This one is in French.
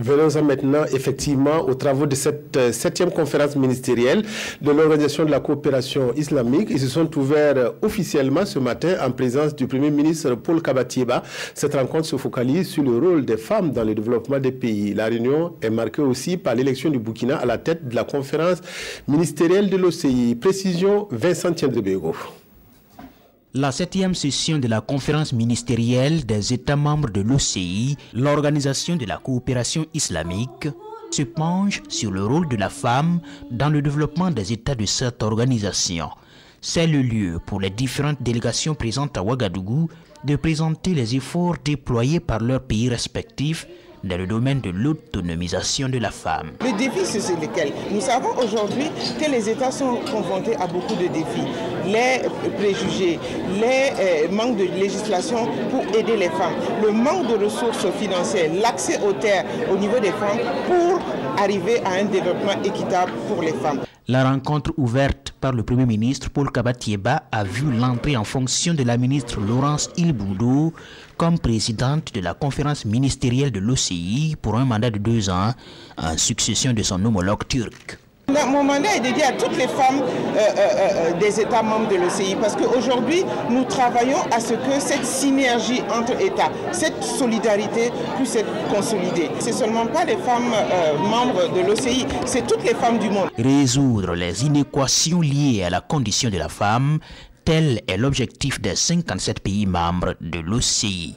Venons-en maintenant effectivement aux travaux de cette 7e conférence ministérielle de l'Organisation de la coopération islamique. Ils se sont ouverts officiellement ce matin en présence du Premier ministre Paul Kabatieba. Cette rencontre se focalise sur le rôle des femmes dans le développement des pays. La réunion est marquée aussi par l'élection du Burkina à la tête de la conférence ministérielle de l'OCI. Précision Vincent Tiendrebego. La 7e session de la conférence ministérielle des États membres de l'OCI, l'Organisation de la coopération islamique, se penche sur le rôle de la femme dans le développement des États de cette organisation. C'est le lieu pour les différentes délégations présentes à Ouagadougou de présenter les efforts déployés par leurs pays respectifs dans le domaine de l'autonomisation de la femme. Le défi, c'est lequel? Nous savons aujourd'hui que les États sont confrontés à beaucoup de défis. Les préjugés, les manques de législation pour aider les femmes, le manque de ressources financières, l'accès aux terres au niveau des femmes pour arriver à un développement équitable pour les femmes. La rencontre ouverte par le Premier ministre Paul Kabatieba a vu l'entrée en fonction de la ministre Laurence Ilboudo comme présidente de la conférence ministérielle de l'OCI pour un mandat de 2 ans, en succession de son homologue turc. Mon mandat est dédié à toutes les femmes des États membres de l'OCI parce qu'aujourd'hui, nous travaillons à ce que cette synergie entre États, cette solidarité puisse être consolidée. Ce ne sont seulement pas les femmes membres de l'OCI, c'est toutes les femmes du monde. Résoudre les inéquations liées à la condition de la femme, tel est l'objectif des 57 pays membres de l'OCI.